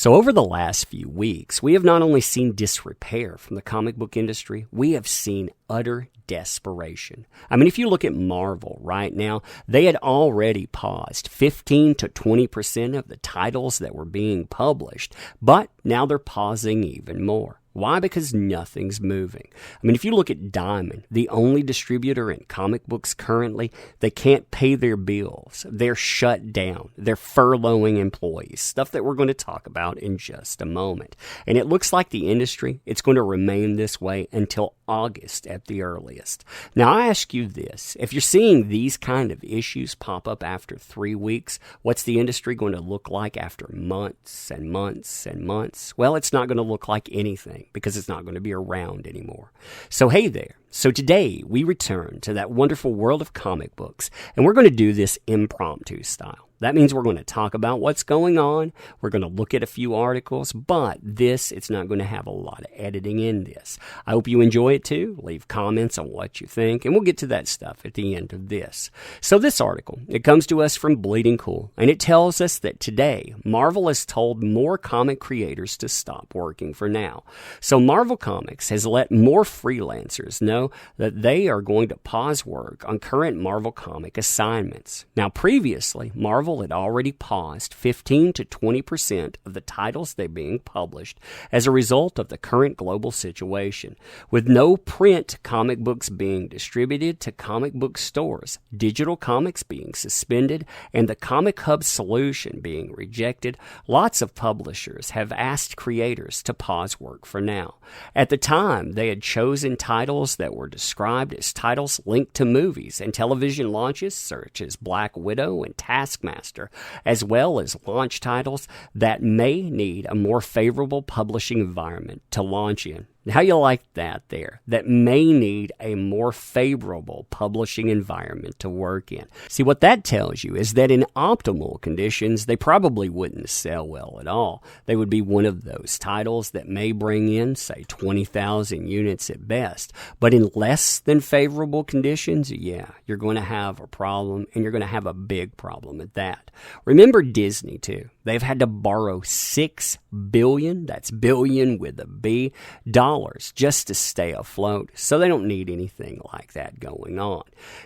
So over the last few weeks, we have not only seen disrepair from the comic book industry, we have seen utter desperation. I mean, if you look at Marvel right now, they had already paused 15 to 20% of the titles that were being published, but now they're pausing even more. Why? Because nothing's moving. I mean, if you look at Diamond, the only distributor in comic books currently, they can't pay their bills. They're shut down. They're furloughing employees, stuff that we're going to talk about in just a moment. And it looks like the industry, it's going to remain this way until August at the earliest. Now, I ask you this. If you're seeing these kind of issues pop up after 3 weeks, what's the industry going to look like after months and months and months? Well, it's not going to look like anything, because it's not going to be around anymore. So hey there. So today we return to that wonderful world of comic books, and we're going to do this impromptu style. That means we're going to talk about what's going on. We're going to look at a few articles, but it's not going to have a lot of editing in this. I hope you enjoy it too. Leave comments on what you think, and we'll get to that stuff at the end of this. So this article, it comes to us from Bleeding Cool, and it tells us that today, Marvel has told more comic creators to stop working for now. So Marvel Comics has let more freelancers know that they are going to pause work on current Marvel comic assignments. Now previously, Marvel had already paused 15 to 20% of the titles they're being published as a result of the current global situation. With no print comic books being distributed to comic book stores, digital comics being suspended, and the Comic Hub solution being rejected, lots of publishers have asked creators to pause work for now. At the time, they had chosen titles that were described as titles linked to movies and television launches such as Black Widow and Taskmaster, as well as launch titles that may need a more favorable publishing environment to launch in. How you like that there? That may need a more favorable publishing environment to work in. See, what that tells you is that in optimal conditions, they probably wouldn't sell well at all. They would be one of those titles that may bring in, say, 20,000 units at best. But in less than favorable conditions, yeah, you're going to have a problem, and you're going to have a big problem at that. Remember Disney, too. They've had to borrow $6 billion, that's billion with a B, dollars just to stay afloat. So they don't need anything like that going on.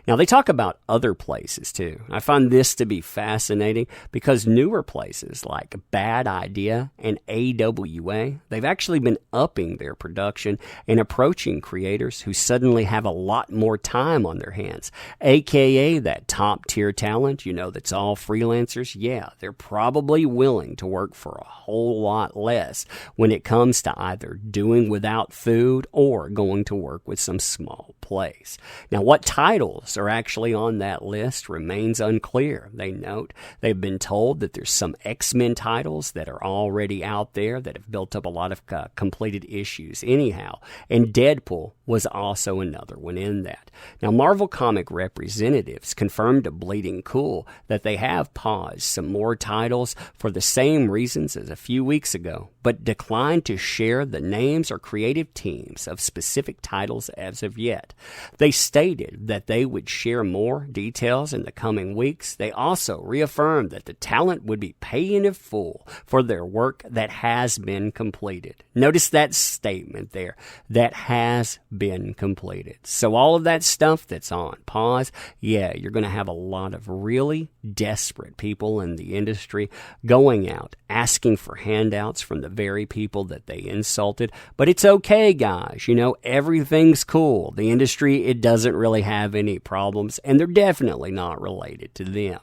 Now, they talk about other places, too. I find this to be fascinating because newer places like Bad Idea and AWA, they've actually been upping their production and approaching creators who suddenly have a lot more time on their hands, aka that top-tier talent, that's all freelancers. Yeah, they're probably willing to work for a whole lot less when it comes to either doing without food or going to work with some small place. Now, what titles are actually on that list remains unclear. They note they've been told that there's some X-Men titles that are already out there that have built up a lot of completed issues anyhow, and Deadpool was also another one in that. Now, Marvel comic representatives confirmed to Bleeding Cool that they have paused some more titles for the same reasons as a few weeks ago, but declined to share the names or creative teams of specific titles as of yet. They stated that they would share more details in the coming weeks. They also reaffirmed that the talent would be paying in full for their work that has been completed. Notice that statement there, that has been completed. So all of that stuff that's on pause, yeah, you're going to have a lot of really desperate people in the industry going out, asking for handouts from the very people that they insulted. But it's okay, guys. Everything's cool. The industry, it doesn't really have any problems, and they're definitely not related to them.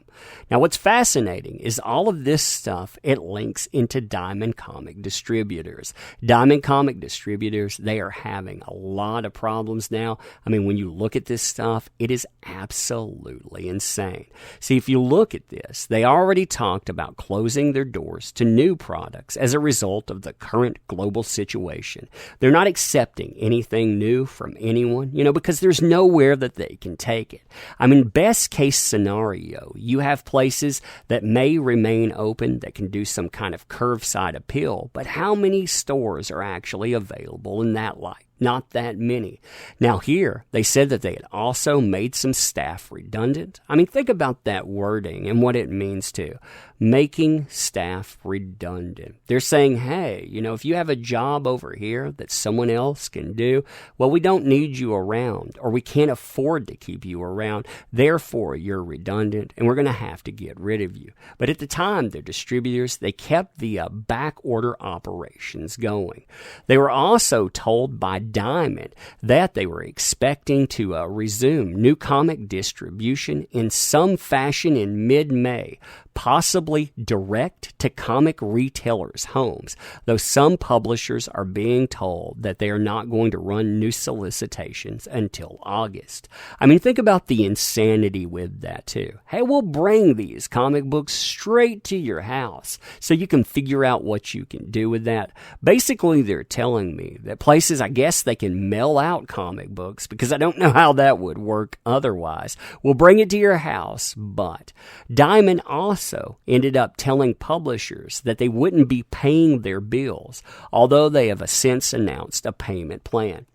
Now, what's fascinating is all of this stuff, it links into Diamond Comic Distributors. Diamond Comic Distributors, they are having a lot of problems now. I mean, when you look at this stuff, it is absolutely insane. See, if you look at this, they already talked about closing their doors to new products as a result of the current global situation. They're not accepting anything new from anyone, because there's nowhere that they can take it. I mean, best case scenario, you have places that may remain open that can do some kind of curbside appeal, but how many stores are actually available in that light? Not that many. Now here, they said that they had also made some staff redundant. I mean, think about that wording and what it means to making staff redundant. They're saying, hey, if you have a job over here that someone else can do, well, we don't need you around, or we can't afford to keep you around. Therefore, you're redundant, and we're going to have to get rid of you. But at the time, the distributors, they kept the back order operations going. They were also told by Diamond that they were expecting to resume new comic distribution in some fashion in mid-May, possibly direct to comic retailers' homes, though some publishers are being told that they are not going to run new solicitations until August. I mean, think about the insanity with that, too. Hey, we'll bring these comic books straight to your house so you can figure out what you can do with that. Basically, they're telling me that places, I guess they can mail out comic books, because I don't know how that would work otherwise. We'll bring it to your house, but Diamond also ended up telling publishers that they wouldn't be paying their bills, although they have since announced a payment plan.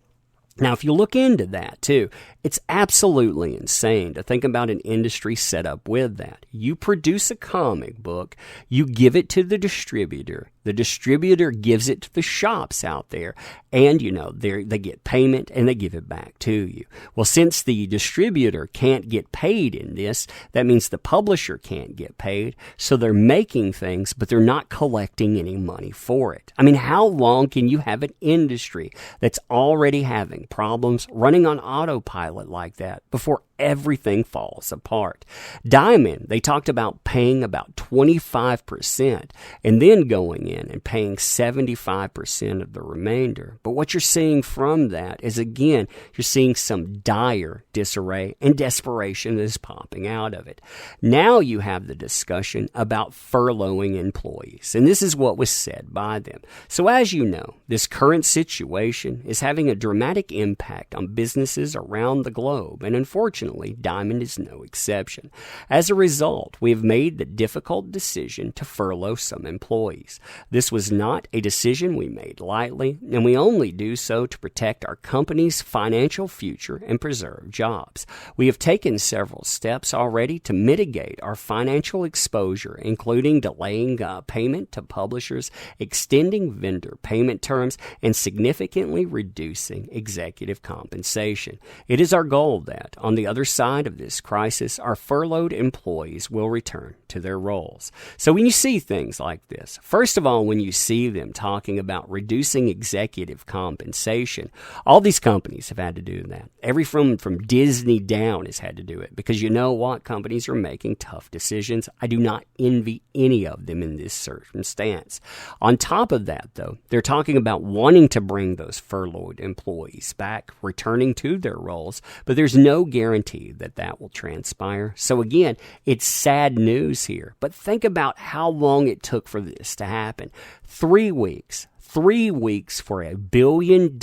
Now, if you look into that, too, it's absolutely insane to think about an industry set up with that. You produce a comic book, you give it to the distributor gives it to the shops out there, and, they get payment and they give it back to you. Well, since the distributor can't get paid in this, that means the publisher can't get paid, so they're making things, but they're not collecting any money for it. I mean, how long can you have an industry that's already having problems running on autopilot like that before everything falls apart? Diamond, they talked about paying about 25% and then going in and paying 75% of the remainder. But what you're seeing from that is, again, you're seeing some dire disarray and desperation that is popping out of it. Now you have the discussion about furloughing employees, and this is what was said by them. So as you know, this current situation is having a dramatic impact on businesses around the globe, and unfortunately, Diamond is no exception. As a result, we have made the difficult decision to furlough some employees. This was not a decision we made lightly, and we only do so to protect our company's financial future and preserve jobs. We have taken several steps already to mitigate our financial exposure, including delaying payment to publishers, extending vendor payment terms, and significantly reducing executive compensation. It is our goal that, on the other side of this crisis, our furloughed employees will return to their roles. So when you see things like this, first of all, when you see them talking about reducing executive compensation, all these companies have had to do that. Every from Disney down has had to do it, because you know what? Companies are making tough decisions. I do not envy any of them in this circumstance. On top of that, though, they're talking about wanting to bring those furloughed employees back, returning to their roles, but there's no guarantee that that will transpire. So again, it's sad news here, but think about how long it took for this to happen. 3 weeks. 3 weeks for $1 billion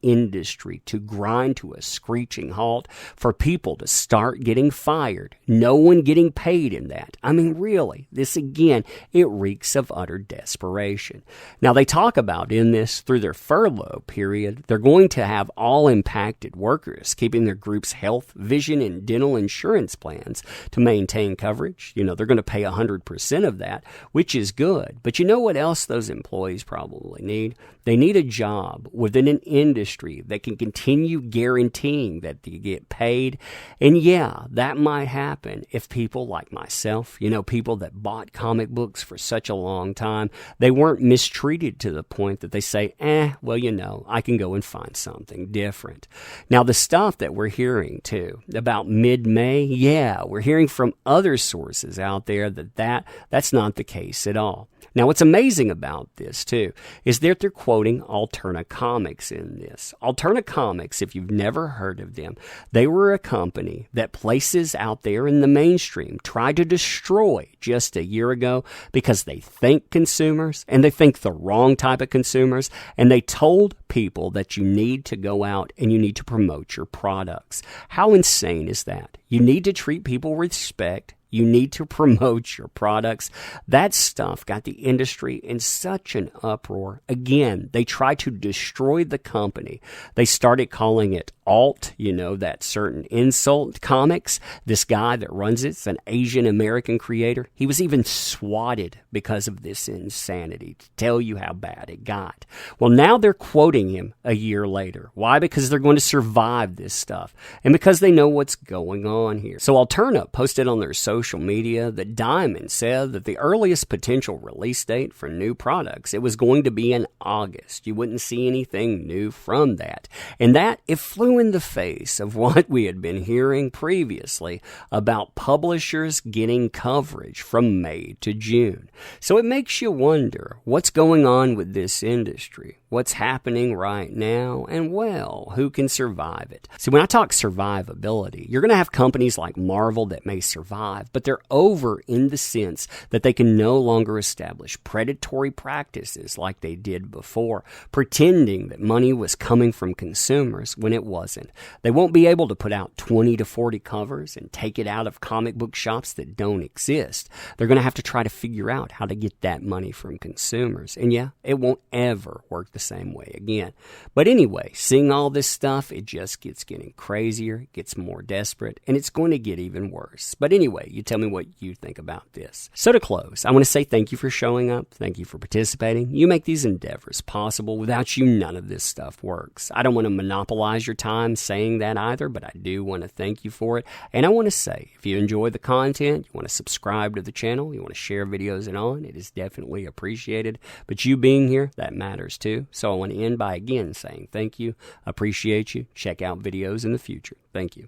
industry to grind to a screeching halt, for people to start getting fired, no one getting paid in that. I mean, really, this again, it reeks of utter desperation. Now, they talk about in this, through their furlough period, they're going to have all impacted workers keeping their group's health, vision, and dental insurance plans to maintain coverage. They're going to pay 100% of that, which is good. But you know what else those employees probably need? They need a job within an industry that can continue guaranteeing that they get paid. And yeah, that might happen if people like myself, people that bought comic books for such a long time, they weren't mistreated to the point that they say, I can go and find something different. Now, the stuff that we're hearing too about mid-May, we're hearing from other sources out there that's not the case at all. Now, what's amazing about this, too, is that they're quoting Alterna Comics in this. Alterna Comics, if you've never heard of them, they were a company that places out there in the mainstream tried to destroy just a year ago because they think consumers, and they think the wrong type of consumers, and they told people that you need to go out and you need to promote your products. How insane is that? You need to treat people with respect. You need to promote your products. That stuff got the industry in such an uproar. Again, they tried to destroy the company. They started calling it alt, that certain insult comics. This guy that runs it's an Asian American creator. He was even swatted because of this insanity, to tell you how bad it got. Well, now they're quoting him a year later. Why? Because they're going to survive this stuff and because they know what's going on here. So Alterna posted on their social media that Diamond said that the earliest potential release date for new products, it was going to be in August. You wouldn't see anything new from that. And that, it flew in the face of what we had been hearing previously about publishers getting coverage from May to June. So it makes you wonder what's going on with this industry, what's happening right now, and well, who can survive it? See, when I talk survivability, you're going to have companies like Marvel that may survive, but they're over in the sense that they can no longer establish predatory practices like they did before, pretending that money was coming from consumers when it wasn't. They won't be able to put out 20 to 40 covers and take it out of comic book shops that don't exist. They're going to have to try to figure out how to get that money from consumers. And yeah, it won't ever work the same way again. But anyway, seeing all this stuff, it just gets getting crazier, gets more desperate, and it's going to get even worse. But anyway, you tell me what you think about this. So to close, I want to say thank you for showing up. Thank you for participating. You make these endeavors possible. Without you, none of this stuff works. I don't want to monopolize your time saying that either, but I do want to thank you for it. And I want to say, if you enjoy the content, you want to subscribe to the channel, you want to share videos and on, it is definitely appreciated. But you being here, that matters too. So I want to end by again saying thank you, appreciate you, check out videos in the future. Thank you.